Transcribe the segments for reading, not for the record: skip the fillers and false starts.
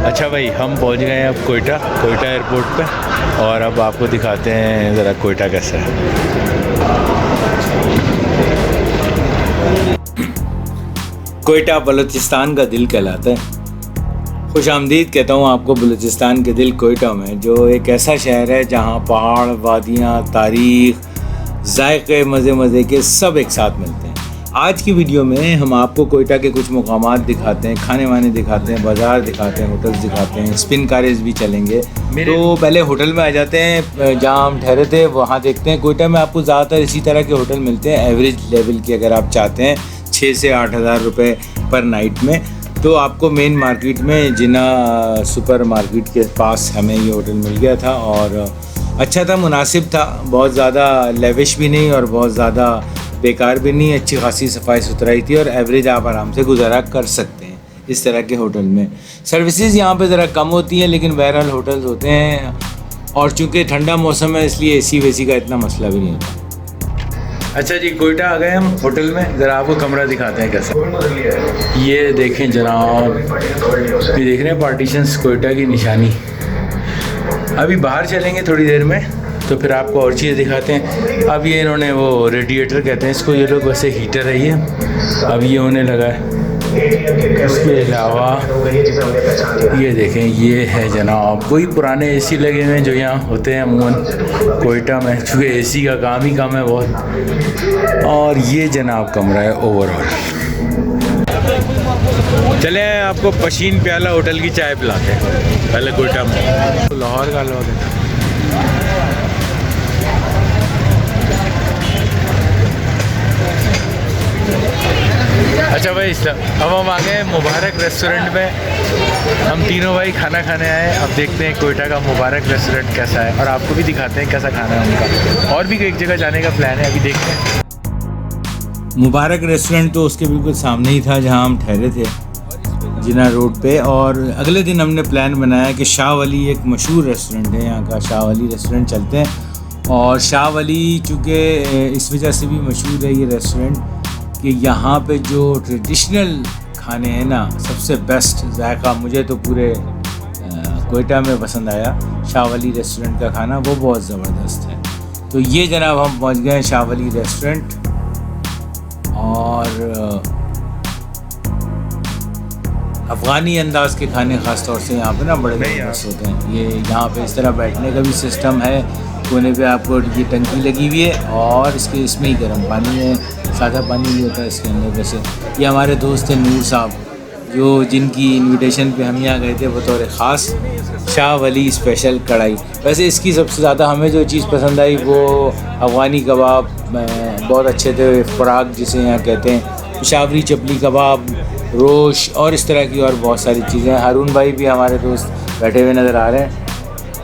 अच्छा भाई, हम पहुंच गए हैं अब कोयटा एयरपोर्ट पे, और अब आपको दिखाते हैं ज़रा कोयटा कैसा है। कोयटा बलूचिस्तान का दिल कहलाता है। खुशामदीद कहता हूँ आपको बलूचिस्तान के दिल कोयटा में, जो एक ऐसा शहर है जहाँ पहाड़, वादियाँ, तारीख़, जायके, मज़े के सब एक साथ मिलते हैं। आज की वीडियो में हम आपको कोयटा के कुछ मुकामात दिखाते हैं, खाने वाने दिखाते हैं, बाज़ार दिखाते हैं, होटल्स दिखाते हैं, स्पिन कारेज भी चलेंगे। तो पहले होटल में आ जाते हैं जहाँ हम ठहरे थे, वहाँ देखते हैं। कोयटा में आपको ज़्यादातर इसी तरह के होटल मिलते हैं, एवरेज लेवल की अगर आप चाहते हैं 6 से 8 हज़ार रुपये पर नाइट में। तो आपको मेन मार्केट में जिना सुपर मार्केट के पास हमें ये होटल मिल गया था, और अच्छा था, मुनासिब था, बहुत ज़्यादा लेविश भी नहीं और बहुत ज़्यादा बेकार भी नहीं, अच्छी खासी सफाई सुथराई थी, और एवरेज आप आराम से गुजारा कर सकते हैं इस तरह के होटल में। सर्विसेज यहाँ पे ज़रा कम होती हैं, लेकिन बहरहाल होटल्स होते हैं, और चूँकि ठंडा मौसम है इसलिए एसी वेसी का इतना मसला भी नहीं होता। अच्छा जी, कोयटा आ गए हम होटल में, ज़रा आपको कमरा दिखाते हैं कैसा। ये देखें जनाब, ये देख रहे हैं पार्टीशंस, कोयटा की निशानी। अभी बाहर चलेंगे थोड़ी देर में तो फिर आपको और चीज़ दिखाते हैं। अब ये इन्होंने वो रेडिएटर कहते हैं इसको, ये लोग वैसे हीटर है ये, अब ये होने लगा है। इसके अलावा ये देखें, ये है जनाब कोई पुराने एसी लगे हुए हैं जो यहाँ होते हैं अमूमन कोयटा में, चूँकि एसी का काम ही कम है बहुत। और ये जनाब कमरा है ओवरऑल। चले आपको पशीन प्याला होटल की चाय पिलाते हैं पहले कोयटा में। लाहौर का लोग है। अच्छा भाई, अब हम आ गए मुबारक रेस्टोरेंट में। हम तीनों भाई खाना खाने आए। अब देखते हैं कोयटा का मुबारक रेस्टोरेंट कैसा है, और आपको भी दिखाते हैं कैसा खाना है उनका। और भी एक जगह जाने का प्लान है, अभी देखते हैं। मुबारक रेस्टोरेंट तो उसके बिल्कुल सामने ही था जहां हम ठहरे थे, जिना रोड पे। और अगले दिन हमने प्लान बनाया कि शाह वली एक मशहूर रेस्टोरेंट है यहाँ का, शाह वली रेस्टोरेंट चलते हैं। और शाह वली चूँकि इस वजह से भी मशहूर है ये रेस्टोरेंट कि यहाँ पे जो ट्रेडिशनल खाने हैं ना, सबसे बेस्ट जायका मुझे तो पूरे कोयटा में पसंद आया। शाह वली रेस्टोरेंट का खाना वो बहुत ज़बरदस्त है। तो ये जनाब हम पहुँच गए हैं शाह वली रेस्टोरेंट, और अफ़गानी अंदाज़ के खाने ख़ास तौर से यहाँ पे ना बड़े फेमस होते हैं। ये यहाँ पे इस तरह बैठने का भी सिस्टम है, कोने पे आपको ये टंकी लगी हुई है, और इसमें ही गर्म पानी है, सादा पानी भी होता है इसके अंदर। वैसे ये हमारे दोस्त हैं नूर साहब, जो जिनकी इनविटेशन पे हम यहाँ गए थे बतौर ख़ास, शाह वली स्पेशल कढ़ाई। वैसे इसकी सबसे ज़्यादा हमें जो चीज़ पसंद आई वो अफ़गानी कबाब बहुत अच्छे थे, फ़राक जिसे यहाँ कहते हैं, पेशावरी चपली कबाब, रोश, और इस तरह की और बहुत सारी चीज़ें। हारून भाई भी हमारे दोस्त बैठे हुए नज़र आ रहे हैं,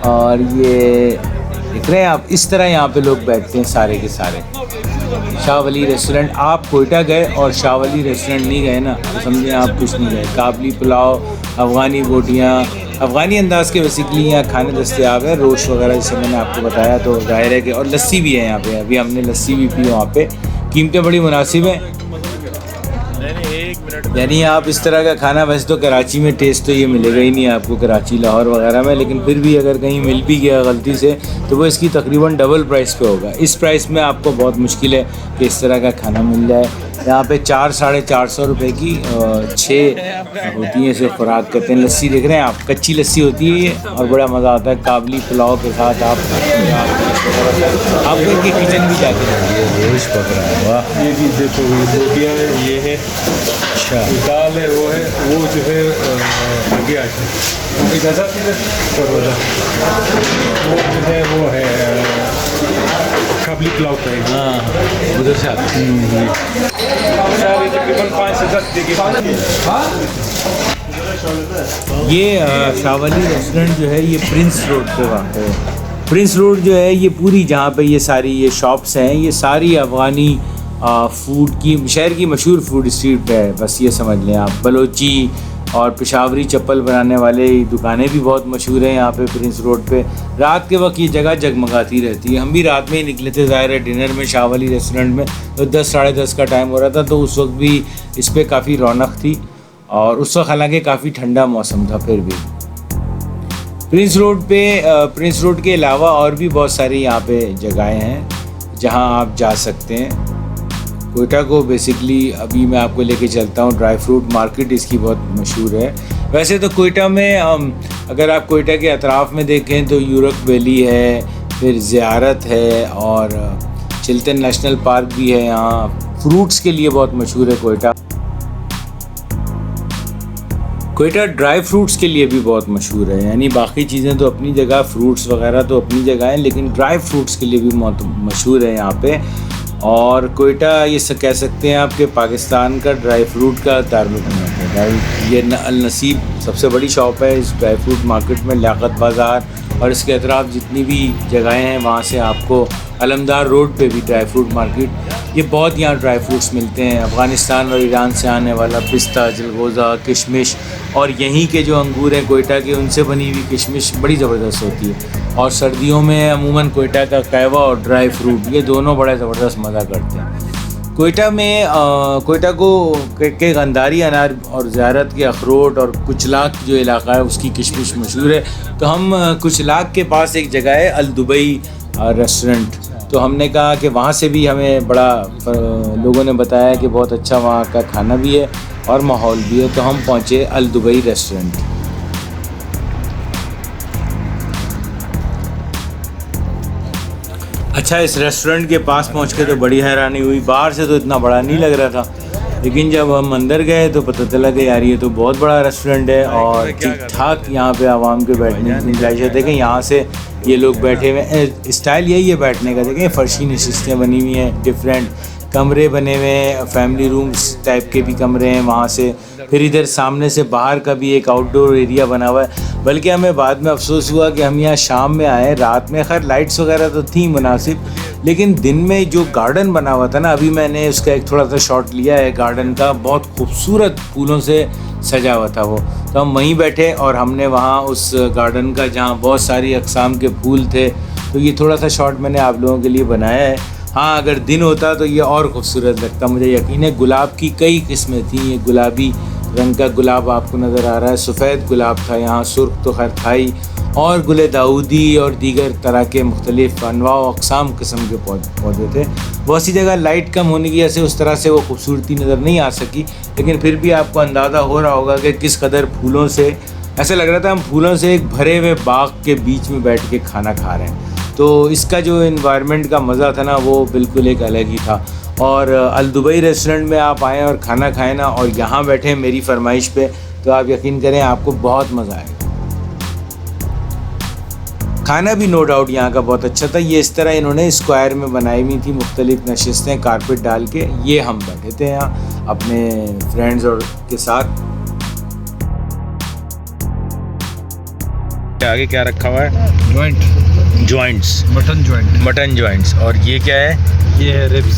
और ये देख रहे हैं आप, इस तरह यहाँ पे लोग बैठते हैं सारे के सारे। शाह वली रेस्टोरेंट, आप कोयटा गए और शाह वली रेस्टोरेंट नहीं गए ना तो समझें आप कुछ नहीं गए। काबली पुलाव, अफ़गानी बोटियाँ, अफ़गानी अंदाज़ के बेसिकली यहाँ खाने दस्तयाब है, रोश वगैरह जैसे मैंने आपको बताया। तो ज़ाहिर है कि, और लस्सी भी है यहाँ पे, अभी हमने लस्सी भी पी वहाँ पे। कीमतें बड़ी मुनासिब हैं, यानी आप इस तरह का खाना वैसे तो कराची में टेस्ट तो ये मिलेगा ही नहीं आपको, कराची, लाहौर वगैरह में, लेकिन फिर भी अगर कहीं मिल भी गया गलती से तो वो इसकी तकरीबन डबल प्राइस पे होगा। इस प्राइस में आपको बहुत मुश्किल है कि इस तरह का खाना मिल जाए। यहाँ पे 400-450 रुपये की 6 होती हैं, इसे खुराक कहते हैं। लस्सी देख रहे हैं आप, कच्ची लस्सी होती है ये, और बड़ा मज़ा आता है काबली पुलाव के साथ। आप इनके किचन भी जाके रोश पकड़ा है, वाह। ये भी देखो, ये बोटियाँ हैं, ये है, अच्छा दाल है, वो है, वो जो है आगे इजाज़त वो जो है वो है काबली पुलाव का है। हाँ, उधर से आते हैं तकरीबन 5 से 10 ये शाह वली रेस्टोरेंट जो है ये प्रिंस रोड पे वाक़ है। प्रिंस रोड जो है ये पूरी, जहाँ पे ये सारी ये शॉप्स हैं, ये सारी अफ़गानी फूड की, शहर की मशहूर फूड स्ट्रीट है, बस ये समझ लें आप। बलोची और पेशावरी चप्पल बनाने वाले दुकानें भी बहुत मशहूर हैं यहाँ पे प्रिंस रोड पे। रात के वक्त ये जगह जगमगाती रहती है। हम भी रात में ही निकले थे ज़ाहिर है डिनर में शाह वली रेस्टोरेंट में, तो 10 साढ़े 10 का टाइम हो रहा था, तो उस वक्त भी इस पर काफ़ी रौनक थी, और उस वक्त हालांकि काफ़ी ठंडा मौसम था फिर भी। प्रिंस रोड के अलावा और भी बहुत सारी यहाँ पे जगहें हैं जहाँ आप जा सकते हैं। कोयटा को बेसिकली अभी मैं आपको लेके चलता हूँ। ड्राई फ्रूट मार्केट इसकी बहुत मशहूर है। वैसे तो कोयटा में अगर आप कोयटा के अतराफ़ में देखें तो यूरक वैली है, फिर ज़ियारत है और चिल्टन नेशनल पार्क भी है। यहाँ फ्रूट्स के लिए बहुत मशहूर है कोयटा। कोयटा ड्राई फ्रूट्स के लिए भी बहुत मशहूर है, यानी बाकी चीज़ें तो अपनी जगह, फ्रूट्स वगैरह तो अपनी जगह हैं, लेकिन ड्राई फ्रूट्स के लिए भी बहुत मशहूर है यहाँ पे। और कोयटा ये कह सकते हैं आपके पाकिस्तान का ड्राई फ्रूट का दारुल है। ये अल नसीब सबसे बड़ी शॉप है इस ड्राई फ्रूट मार्केट में। लियाकत बाज़ार और इसके अतराफ़ जितनी भी जगहें हैं वहाँ से आपको अलमदार रोड पे भी ड्राई फ्रूट मार्केट, ये बहुत यहाँ ड्राई फ्रूट्स मिलते हैं। अफ़गानिस्तान और ईरान से आने वाला पिस्ता, जलगोज़ा, किशमिश और यहीं के जो अंगूर हैं कोयटा के, उनसे बनी हुई किशमिश बड़ी ज़बरदस्त होती है। और सर्दियों में अमूमन कोयटा का कहवा और ड्राई फ्रूट, ये दोनों बड़ा ज़बरदस्त मज़ा करते हैं। कोयटा में कोयटा को के गंदारी अनार और ज़ियारत के अखरोट और कुचलाक जो इलाका है उसकी किशमिश मशहूर है। तो हम कुचलाक के पास एक जगह है अल दुबई रेस्टोरेंट, तो हमने कहा कि वहाँ से भी हमें बड़ा लोगों ने बताया कि बहुत अच्छा वहाँ का खाना भी है और माहौल भी है। तो हम पहुँचे अल दुबई रेस्टोरेंट। अच्छा, इस रेस्टोरेंट के पास पहुँच के तो बड़ी हैरानी हुई। बाहर से तो इतना बड़ा नहीं लग रहा था, लेकिन जब हम अंदर गए तो पता चला कि यार ये तो बहुत बड़ा रेस्टोरेंट है और ठीक ठाक यहाँ पे आवाम के बैठने की गुंजाइश है। देखें यहाँ से ये लोग बैठे हुए, स्टाइल यही है बैठने का। देखें फर्शी नशिस्तें बनी हुई हैं, डिफरेंट कमरे बने हुए हैं, फैमिली रूम्स टाइप के भी कमरे हैं वहाँ से। फिर इधर सामने से बाहर का भी एक आउटडोर एरिया बना हुआ है। बल्कि हमें बाद में अफसोस हुआ कि हम यहाँ शाम में आए, रात में खैर लाइट्स वगैरह तो थी मुनासिब, लेकिन दिन में जो गार्डन बना हुआ था ना, अभी मैंने उसका एक थोड़ा सा शॉट लिया है गार्डन का, बहुत खूबसूरत फूलों से सजा हुआ था वो। तो हम वहीं बैठे और हमने वहाँ उस गार्डन का, जहाँ बहुत सारी अक़साम के फूल थे, तो ये थोड़ा सा शॉट मैंने आप लोगों के लिए बनाया है। हाँ, अगर दिन होता तो ये और खूबसूरत लगता, मुझे यकीन है। गुलाब की कई किस्में थी। ये गुलाबी रंग का गुलाब आपको नज़र आ रहा है, सफ़ेद गुलाब था यहाँ, सुर्ख तो खैर था ही, और गुले दाऊदी और दीगर तरह के मुख्तलिफ अनवा व अक़साम किस्म के पौधे थे। बहुत सी जगह लाइट कम होने की वजह से उस तरह से वो खूबसूरती नज़र नहीं आ सकी, लेकिन फिर भी आपको अंदाज़ा हो रहा होगा कि किस कदर फूलों से, ऐसा लग रहा था हम फूलों से एक भरे हुए बाग के बीच में बैठ के खाना खा रहे हैं। तो इसका जो एनवायरनमेंट का मज़ा था ना, वो बिल्कुल एक अलग ही था। और अल दुबई रेस्टोरेंट में आप आएँ और खाना खाएँ ना, और यहाँ बैठे मेरी फरमाइश पे, तो आप यकीन करें आपको बहुत मज़ा आएगा। खाना भी नो डाउट यहाँ का बहुत अच्छा था। ये इस तरह इन्होंने स्क्वायर में बनाई हुई थी, मुख्तलिफ नशिस्तें कारपेट डाल के। ये हम बैठे थे यहाँ अपने फ्रेंड्स और के साथ। आगे क्या रखा हुआ है? Joints, mutton joints. और ये क्या है? ये है रिब्स,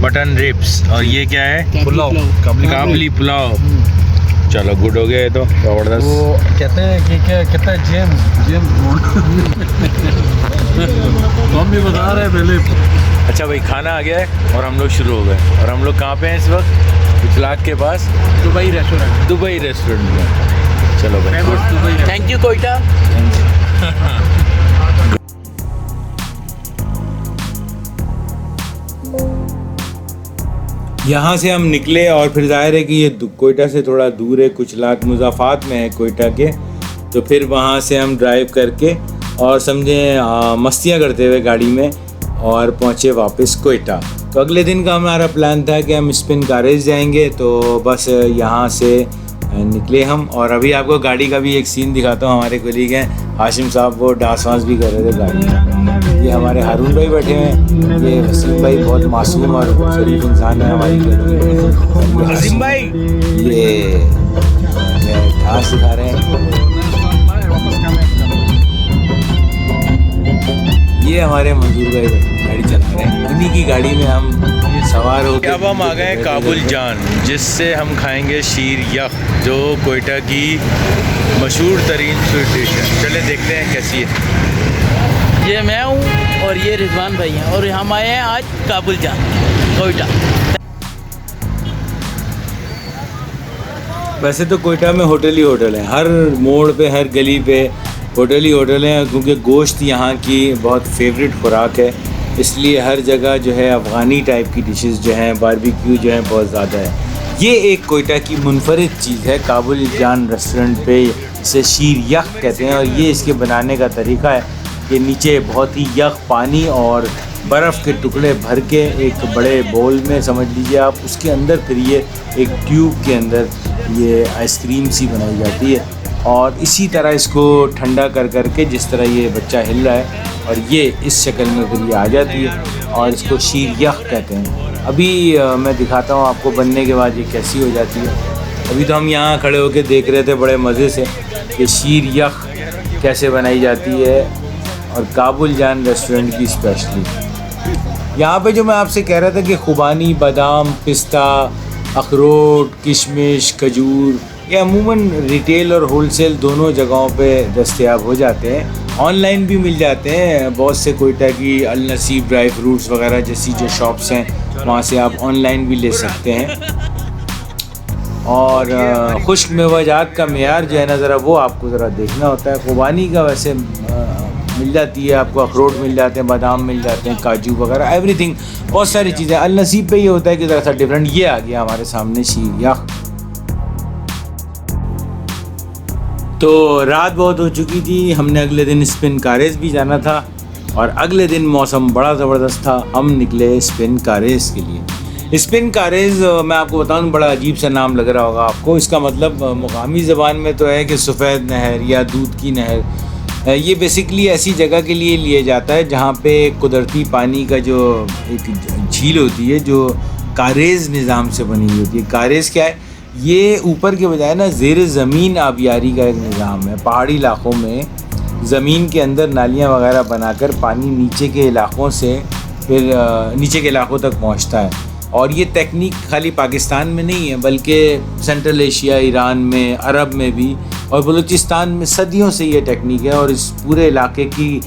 मटन रिब्स। और ये क्या है? पुलाव, काबली पुलाव। चलो गुड हो गया ये तो, जबरदस्त। वो कहते हैं कि क्या कहता है, जेम्स तो हम भी बता रहे हैं पहले। अच्छा भाई, खाना आ गया है और हम लोग शुरू हो गए। और हम लोग कहाँ पे हैं इस वक्त? कुचलाक के पास दुबई रेस्टोरेंट में। चलो भाई, थैंक यू कोयटा। यहाँ से हम निकले और फिर जाहिर है कि ये कोयटा से थोड़ा दूर है, कुचलाक मुज़ाफ़ात में है कोयटा के। तो फिर वहाँ से हम ड्राइव करके और समझें मस्तियाँ करते हुए गाड़ी में और पहुँचे वापस कोयटा। तो अगले दिन का हमारा प्लान था कि हम स्पिन कारेज जाएंगे। तो बस यहाँ से निकले हम। और अभी आपको गाड़ी का भी एक सीन दिखाता हूँ। हमारे कलीग हैं हाशिम साहब, वो डांस वांस भी कर रहे थे गाड़ी में। ये हमारे हारून भाई बैठे हैं, ये वसीम भाई बहुत मासूम और शरीफ इंसान है हमारी कलीग। हाशिम भाई ये डांस सिखा रहे हैं। ये हमारे मंजूर भाई गाड़ी चला रहे हैं, उन्हीं की गाड़ी में हम सवार हो गए। अब हम आ गए काबुल जान, जिससे हम खाएंगे शीर यख, जो कोयटा की मशहूर तरीन स्वीट डिश है। चले देखते हैं कैसी है। ये मैं हूँ और ये रिजवान भाई हैं, और हम आए हैं आज काबुल जान कोयटा। वैसे तो कोयटा में होटल ही होटल है, हर मोड़ पे हर गली पे होटल ही होटल हैं, क्योंकि गोश्त यहाँ की बहुत फेवरेट खुराक है, इसलिए हर जगह जो है अफ़गानी टाइप की डिशेस जो हैं, बारबेक्यू जो है बहुत ज़्यादा है। ये एक कोयटा की मुनफरिद चीज़ है, काबुल जान रेस्टोरेंट पे इसे शीर यख कहते हैं, और ये इसके बनाने का तरीका है कि नीचे बहुत ही यख पानी और बर्फ़ के टुकड़े भर के एक बड़े बोल में समझ लीजिए आप, उसके अंदर फिर ये एक ट्यूब के अंदर ये आइसक्रीम सी बनाई जाती है, और इसी तरह इसको ठंडा कर के जिस तरह ये बच्चा हिल रहा है और ये इस शक्ल में फिर ये आ जाती है, और इसको शीर यख कहते हैं। अभी मैं दिखाता हूँ आपको बनने के बाद ये कैसी हो जाती है। अभी तो हम यहाँ खड़े होकर देख रहे थे बड़े मज़े से कि शीर यख कैसे बनाई जाती है, और काबुल जान रेस्टोरेंट की स्पेशली। यहाँ पे जो मैं आपसे कह रहा था कि खुबानी, बादाम, पिस्ता, अखरोट, किशमिश, खजूर, ये अमूमन रिटेल और होलसेल दोनों जगहों पे दस्तयाब हो जाते हैं, ऑनलाइन भी मिल जाते हैं। बहुत से कोयटा की अल नसीब ड्राई फ्रूट्स वगैरह जैसी जो शॉप्स हैं वहाँ से आप ऑनलाइन भी ले सकते हैं। और खुश्क मेवाजात का मेयार जो है ना, ज़रा वो आपको ज़रा देखना होता है। खुबानी का वैसे मिल जाती है आपको, अखरोट मिल जाते हैं, बादाम मिल जाते हैं, काजू वगैरह, एवरीथिंग, बहुत सारी चीज़ें। अल नसीब पे ये होता है कि ज़रा सा डिफरेंट। ये आ गया हमारे सामने शीर यख। तो रात बहुत हो चुकी थी, हमने अगले दिन स्पिन कारेज भी जाना था, और अगले दिन मौसम बड़ा ज़बरदस्त था, हम निकले स्पिन कारेज के लिए। स्पिन कारेज मैं आपको बताऊं, बड़ा अजीब सा नाम लग रहा होगा आपको। इसका मतलब मुकामी ज़बान में तो है कि सफ़ेद नहर या दूध की नहर। ये बेसिकली ऐसी जगह के लिए लिया जाता है जहाँ पे कुदरती पानी का जो एक झील होती है जो कारेज निज़ाम से बनी हुई होती है। कारेज क्या है? ये ऊपर के बजाय ना ज़ेर ज़मीन आबियारी का एक निज़ाम है। पहाड़ी इलाक़ों में ज़मीन के अंदर नालियाँ वगैरह बनाकर पानी नीचे के इलाक़ों से फिर नीचे के इलाक़ों तक पहुँचता है। और ये टेक्निक खाली पाकिस्तान में नहीं है, बल्कि सेंट्रल एशिया, ईरान में, अरब में भी और बलूचिस्तान में सदियों से ये टेक्निक है। और इस पूरे इलाके की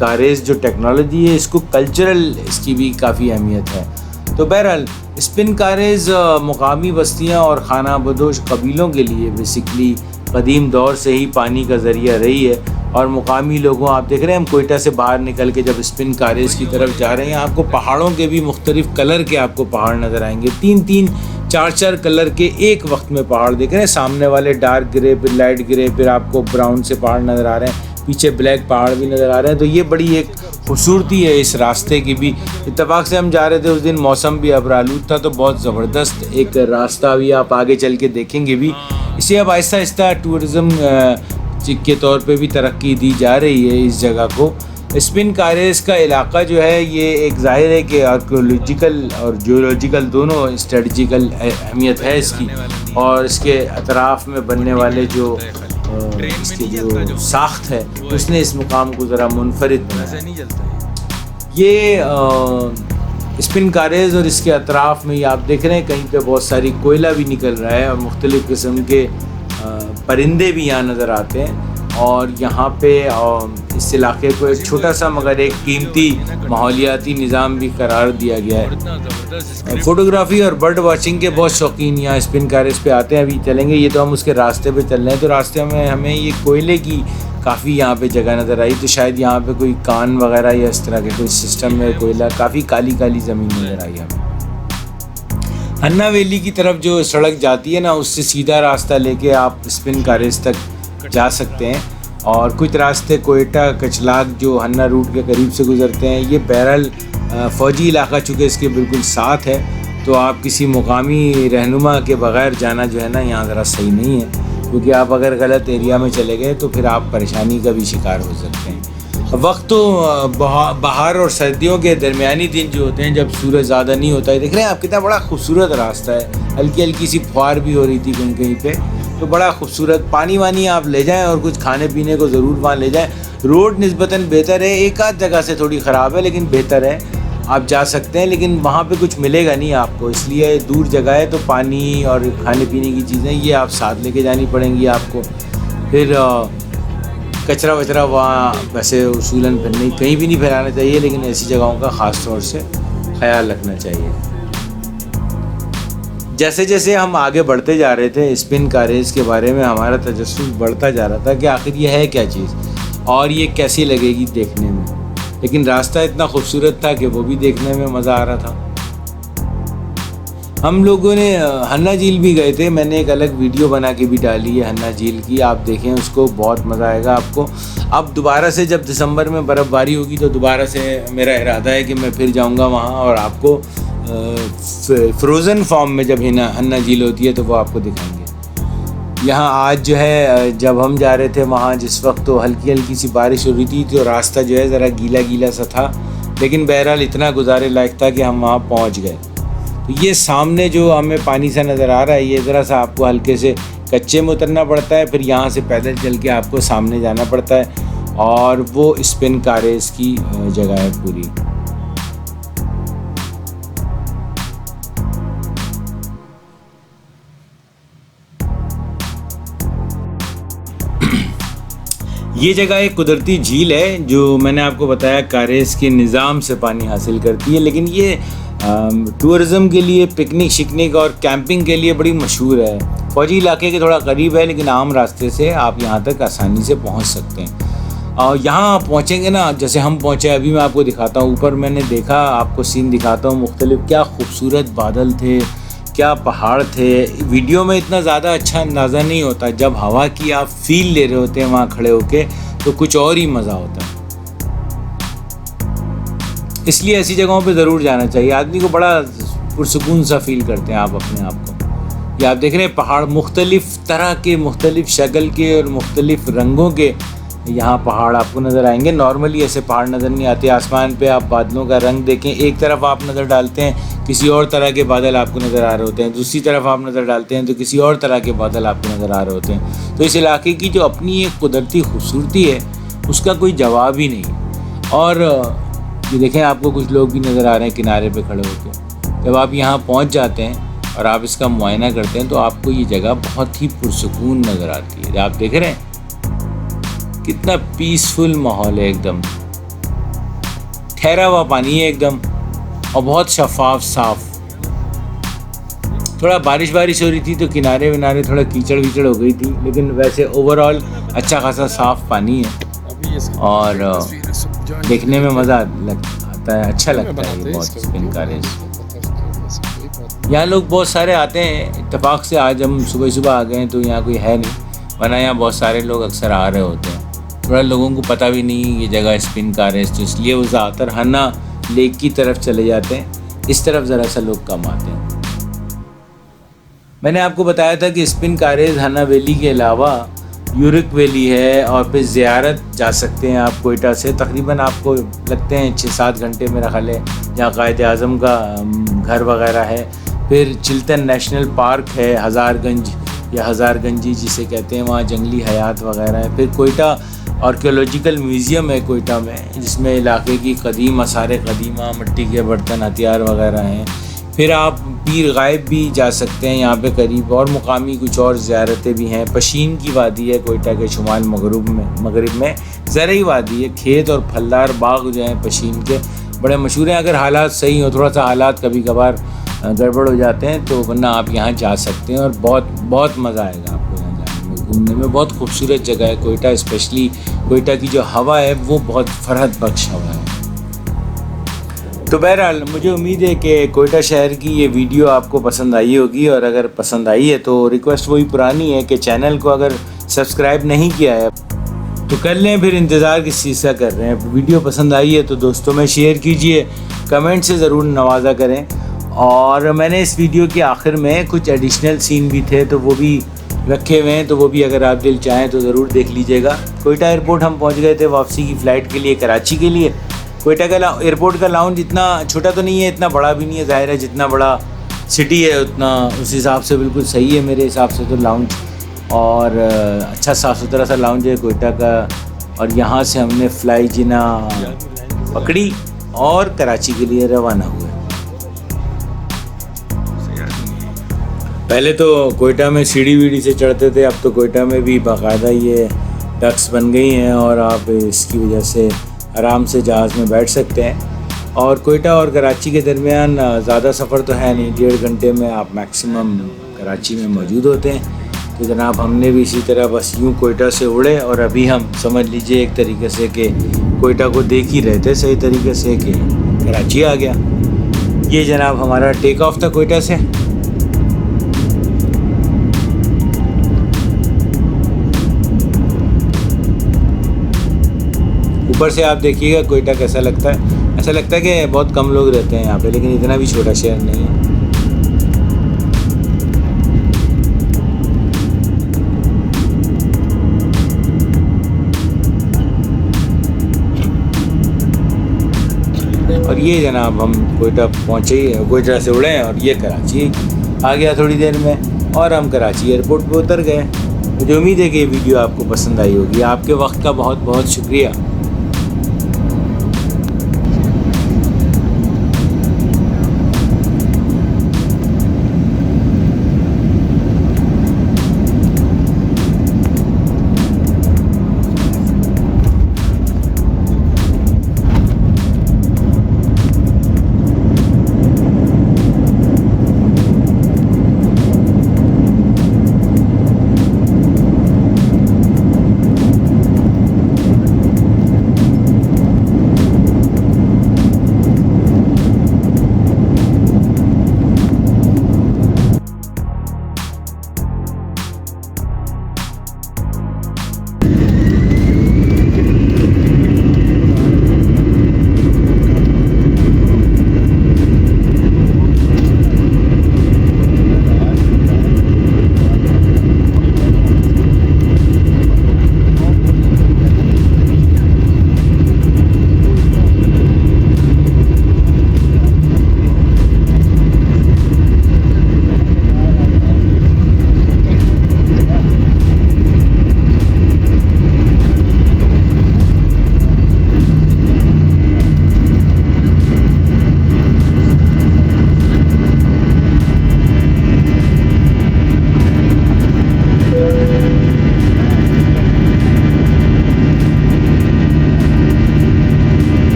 कारेज जो टेक्नोलॉजी है, इसको कल्चरल इसकी भी काफ़ी अहमियत है। तो बहरहाल स्पिन कारेज मुकामी बस्तियाँ और खाना बदोश कबीलों के लिए बेसिकली कदीम दौर से ही पानी का ज़रिया रही है। और मुकामी लोगों, आप देख रहे हैं हम कोयटा से बाहर निकल के जब स्पिन कारेज की तरफ जा रहे हैं, आपको पहाड़ों के भी मुख्तलिफ़ कलर के आपको पहाड़ नज़र आएंगे। 3-3, 4-4 कलर के एक वक्त में पहाड़ दिख रहे हैं। सामने वाले डार्क ग्रे, फिर लाइट ग्रे, फिर आपको ब्राउन से पहाड़ नज़र आ रहे हैं, पीछे ब्लैक पहाड़ भी नज़र आ रहे हैं। तो ये बड़ी एक खूबसूरती है इस रास्ते की भी। इत्तफाक से हम जा रहे थे उस दिन, मौसम भी अबरालूद था, तो बहुत ज़बरदस्त एक रास्ता भी आप आगे चल के देखेंगे भी। इसे अब आहिस्ता आहिस्ता टूरिज़म के तौर पे भी तरक्की दी जा रही है इस जगह को। स्पिन कारेज का इलाका जो है, ये एक ज़ाहिर है कि आर्कियोलॉजिकल और जियोलॉजिकल दोनों स्ट्रेटजिकल अहमियत है इसकी। और इसके अतराफ़ में बनने वाले जो इसकी जो साख्त है, उसने इस मुकाम को ज़रा मुनफरिद बनाया। ये स्पिन कारेज और इसके अतराफ़ में ये आप देख रहे हैं कहीं पे बहुत सारी कोयला भी निकल रहा है, और मुख्तलिफ़ किस्म के परिंदे भी यहाँ नज़र आते हैं। और यहाँ पे इस इलाके को एक छोटा सा मगर एक कीमती माहौलियाती निज़ाम भी करार दिया गया है। फ़ोटोग्राफ़ी और बर्ड वाचिंग के बहुत शौकीन यहाँ स्पिन कारेज पे आते हैं। अभी चलेंगे, ये तो हम उसके रास्ते पे चल रहे हैं, तो रास्ते में हमें ये कोयले की काफ़ी यहाँ पे जगह नज़र आई। तो शायद यहाँ पे कोई कान वगैरह या इस तरह के कोई सिस्टम में कोयला, काफ़ी काली काली ज़मीन नज़र आई हमें। हन्ना वैली की तरफ जो सड़क जाती है ना, उससे सीधा रास्ता लेके आप स्पिन कारेज तक जा सकते हैं। और कुछ रास्ते कोयटा कचलाग जो हन्ना रूट के करीब से गुजरते हैं। ये बहरहाल फ़ौजी इलाका चूँकि इसके बिल्कुल साथ है, तो आप किसी मुकामी रहनुमा के बग़ैर जाना जो है ना यहाँ ज़रा सही नहीं है, क्योंकि आप अगर गलत एरिया में चले गए तो फिर आप परेशानी का भी शिकार हो सकते हैं। वक्त तो बाहर और सर्दियों के दरमियानी दिन जो होते हैं, जब सूरज ज़्यादा नहीं होता है। देख रहे हैं आप कितना बड़ा खूबसूरत रास्ता है, हल्की हल्की सी फुहार भी हो रही थी कहीं कहीं पे, तो बड़ा खूबसूरत। पानी वानी आप ले जाएं और कुछ खाने पीने को ज़रूर वहाँ ले जाएं। रोड निस्बतन बेहतर है, एक आध जगह से थोड़ी ख़राब है लेकिन बेहतर है, आप जा सकते हैं। लेकिन वहाँ पे कुछ मिलेगा नहीं आपको, इसलिए दूर जगह है, तो पानी और खाने पीने की चीज़ें ये आप साथ लेके जानी पड़ेंगी आपको। फिर कचरा वचरा वहाँ वैसे उसूलन फिर नहीं, कहीं भी नहीं फैलाना चाहिए, लेकिन ऐसी जगहों का ख़ास तौर से ख्याल रखना चाहिए। जैसे जैसे हम आगे बढ़ते जा रहे थे स्पिन कारेज के बारे में हमारा तजस्सुस बढ़ता जा रहा था कि आखिर ये है क्या चीज़ और ये कैसी लगेगी देखने में। लेकिन रास्ता इतना खूबसूरत था कि वो भी देखने में मज़ा आ रहा था। हम लोगों ने हन्ना झील भी गए थे, मैंने एक अलग वीडियो बना के भी डाली है हन्ना झील की, आप देखें उसको, बहुत मज़ा आएगा आपको। अब दोबारा से जब दिसंबर में बर्फ़बारी होगी तो दोबारा से मेरा इरादा है कि मैं फिर जाऊंगा वहाँ और आपको फ्रोज़न फॉर्म में जब हन्ना झील होती है तो वो आपको दिखाएंगे। यहाँ आज जो है जब हम जा रहे थे वहाँ जिस वक्त तो हल्की हल्की सी बारिश हो रही थी तो रास्ता जो है ज़रा गीला गीला सा था, लेकिन बहरहाल इतना गुजारे लायक था कि हम वहाँ पहुँच गए। तो ये सामने जो हमें पानी सा नज़र आ रहा है ये ज़रा सा आपको हल्के से कच्चे में उतरना पड़ता है, फिर यहाँ से पैदल चल के आपको सामने जाना पड़ता है और वो स्पिन कारेज की जगह है पूरी। ये जगह एक कुदरती झील है जो मैंने आपको बताया कारेज के निज़ाम से पानी हासिल करती है, लेकिन ये टूरिज़म के लिए, पिकनिक शिकनिक और कैंपिंग के लिए बड़ी मशहूर है। फौजी इलाके के थोड़ा करीब है लेकिन आम रास्ते से आप यहाँ तक आसानी से पहुँच सकते हैं। और यहाँ पहुँचेंगे ना, जैसे हम पहुँचे अभी मैं आपको दिखाता हूँ, ऊपर मैंने देखा, आपको सीन दिखाता हूँ मुख्तलिफ, क्या खूबसूरत बादल थे, क्या पहाड़ थे। वीडियो में इतना ज़्यादा अच्छा अंदाज़ा नहीं होता, जब हवा की आप फील ले रहे होते हैं वहाँ खड़े होके तो कुछ और ही मज़ा होता है। इसलिए ऐसी जगहों पे ज़रूर जाना चाहिए, आदमी को बड़ा पुरसुकून सा फील करते हैं आप अपने आप को। ये आप देख रहे हैं पहाड़ मुख्तलिफ़ तरह के, मुख्तलिफ़ शक्ल के और मुख्तलिफ़ रंगों के यहाँ पहाड़ आपको नज़र आएंगे। नॉर्मली ऐसे पहाड़ नज़र नहीं आते। आसमान पे आप बादलों का रंग देखें, एक तरफ आप नज़र डालते हैं किसी और तरह के बादल आपको नज़र आ रहे होते हैं, दूसरी तरफ आप नज़र डालते हैं तो किसी और तरह के बादल आपको नज़र आ रहे होते हैं। तो इस इलाके की जो अपनी एक कुदरती खूबसूरती है उसका कोई जवाब ही नहीं। और ये देखें आपको कुछ लोग भी नज़र आ रहे हैं किनारे पे खड़े होकर। जब आप यहाँ पहुँच जाते हैं और आप इसका मुआयना करते हैं तो आपको ये जगह बहुत ही पुरसुकून नज़र आती है। आप देख रहे हैं कितना पीसफुल माहौल है, एकदम ठहरा हुआ पानी है एकदम और बहुत शफाफ साफ। थोड़ा बारिश हो रही थी तो किनारे विनारे थोड़ा कीचड़ वीचड़ हो गई थी, लेकिन वैसे ओवरऑल अच्छा खासा साफ पानी है और देखने में मज़ा आता है, अच्छा लगता है ये बहुत स्पिन कारेज। यहाँ लोग बहुत सारे आते हैं, इत्तेफाक से आज हम सुबह आ गए तो यहाँ कोई है नहीं, वरना यहाँ बहुत सारे लोग अक्सर आ रहे होते हैं। थोड़ा लोगों को पता भी नहीं ये जगह स्पिन कारेज, तो इसलिए वो ज़्यादातर हन्ना लेक की तरफ चले जाते हैं, इस तरफ ज़रा सा लोग कम आते हैं। मैंने आपको बताया था कि स्पिन कारेज हन्ना वैली के अलावा यूरिक वैली है और फिर ज़ियारत जा सकते हैं आप कोयटा से। तकरीबन आपको लगते हैं 6-7 घंटे मेरा ख्याल है, जहाँ कायद-ए-आज़म का घर वगैरह है। फिर चिल्तन नेशनल पार्क है, हज़ारगंज या हज़ारगंजी जिसे कहते हैं, वहाँ जंगली हयात वगैरह है। फिर कोयटा आर्कियोलॉजिकल म्यूज़ियम है कोयटा में, जिसमें इलाके की कदीम आसार कदीमा, मिट्टी के बर्तन, हथियार वगैरह हैं। फिर आप पीर गायब भी जा सकते हैं यहाँ पे करीब, और मुकामी कुछ और ज़ियारतें भी हैं। पशीन की वादी है कोयटा के शुमाल मगरिब में ज़रई वादी है, खेत और फलदार बाग जो हैं पशीन के बड़े मशहूर हैं। अगर हालात सही हो, थोड़ा सा हालात कभी कभार गड़बड़ हो जाते हैं तो वरना आप यहाँ जा सकते हैं और बहुत मज़ा आएगा आपको यहाँ जाने में, घूमने में। बहुत खूबसूरत जगह है कोयटा, स्पेशली कोयटा की जो हवा है वो बहुत फरहत बख्श हवा है। तो बहरहाल मुझे उम्मीद है कि कोयटा शहर की ये वीडियो आपको पसंद आई होगी, और अगर पसंद आई है तो रिक्वेस्ट वही पुरानी है कि चैनल को अगर सब्सक्राइब नहीं किया है तो कर लें, फिर इंतज़ार किस चीज़ का कर रहे हैं। वीडियो पसंद आई है तो दोस्तों में शेयर कीजिए, कमेंट से ज़रूर नवाजा करें। और मैंने इस वीडियो के आखिर में कुछ एडिशनल सीन भी थे तो वो भी रखे हुए हैं, तो वो भी अगर आप दिल चाहें तो ज़रूर देख लीजिएगा। कोयटा एयरपोर्ट हम पहुंच गए थे वापसी की फ़्लाइट के लिए कराची के लिए। कोयटा का एयरपोर्ट का लाउंज इतना छोटा तो नहीं है, इतना बड़ा भी नहीं है, ज़ाहिर है जितना बड़ा सिटी है उतना उस हिसाब से बिल्कुल सही है मेरे हिसाब से तो लाउंज, और अच्छा साफ़ सुथरा सा लाउंज है कोयटा का। और यहाँ से हमने फ्लाई जिना पकड़ी और कराची के लिए रवाना हुए। पहले तो कोयटा में सीढ़ी वीढ़ी से चढ़ते थे, अब तो कोयटा में भी बाकायदा ये डक्स बन गई हैं और आप इसकी वजह से आराम से जहाज़ में बैठ सकते हैं। और कोयटा और कराची के दरमियान ज़्यादा सफ़र तो है नहीं, 1.5 घंटे में आप मैक्सिमम कराची में मौजूद होते हैं। तो जनाब हमने भी इसी तरह बस यूँ कोयटा से उड़े और अभी हम समझ लीजिए एक तरीके से कि कोयटा को देख ही रहे थे सही तरीके से कि कराची आ गया। ये जनाब हमारा टेक ऑफ था कोयटा से। ऊपर से आप देखिएगा कोयटा कैसा लगता है। ऐसा लगता है कि बहुत कम लोग रहते हैं यहाँ पे, लेकिन इतना भी छोटा शहर नहीं है। और ये जनाब हम कोयटा पहुँचे, कोयटा से उड़े और ये कराची आ गया थोड़ी देर में और हम कराची एयरपोर्ट पे उतर गए। मुझे उम्मीद है कि ये वीडियो आपको पसंद आई होगी। आपके वक्त का बहुत बहुत शुक्रिया।